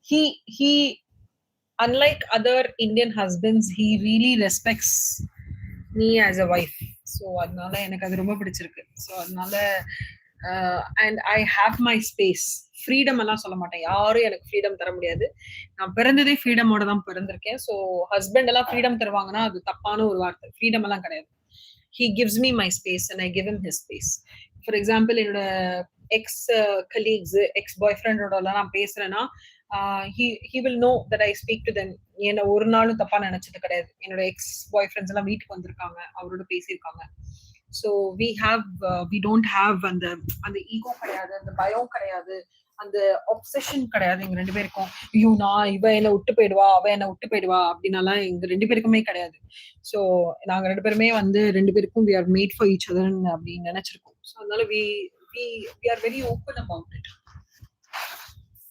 he unlike other Indian husbands, he really respects me as a wife. So அதனால எனக்கு அது ரொம்ப பிடிச்சிருக்கு. ஸோ அதனால and I have my space. Freedom எல்லாம் சொல்ல மாட்டேன். யாரும் எனக்கு ஃப்ரீடம் தர முடியாது. நான் பிறந்ததே ஃப்ரீடமோட தான் பிறந்திருக்கேன். ஸோ ஹஸ்பண்ட் எல்லாம் ஃப்ரீடம் தருவாங்கன்னா அது தப்பான ஒரு வார்த்தை. ஃப்ரீடம் எல்லாம் கிடையாது. He gives me my space and I give him his space. For example, என்னோட எக்ஸ் கலீக்ஸ், எக்ஸ் பாய் ஃப்ரெண்டோட எல்லாம் நான் பேசுறேன்னா he will know that I speak to them. என்ன ஒரு நாளும் தப்பா நினைச்சது கிடையாது. என்னோட எக்ஸ் பாய் ஃப்ரெண்ட்ஸ் எல்லாம் வீட்டுக்கு வந்திருக்காங்க, அவரோட பேசியிருக்காங்க. ஸோ we don't have அந்த ஈகோ கிடையாது, அந்த பயம் கிடையாது, அந்த ஒப்சஷன் கிடையாது எங்க ரெண்டு பேருக்கும். ஐயோ நான் இவ என்ன விட்டு போயிடுவா, அவ என்ன விட்டு போயிடுவா அப்படின்னாலாம் எங்க ரெண்டு பேருக்குமே கிடையாது. ஸோ நாங்க ரெண்டு பேருமே ரெண்டு பேருக்கும் we are made for each other அப்படின்னு நினைச்சிருக்கோம். ஸோ அதனால we are very open about it.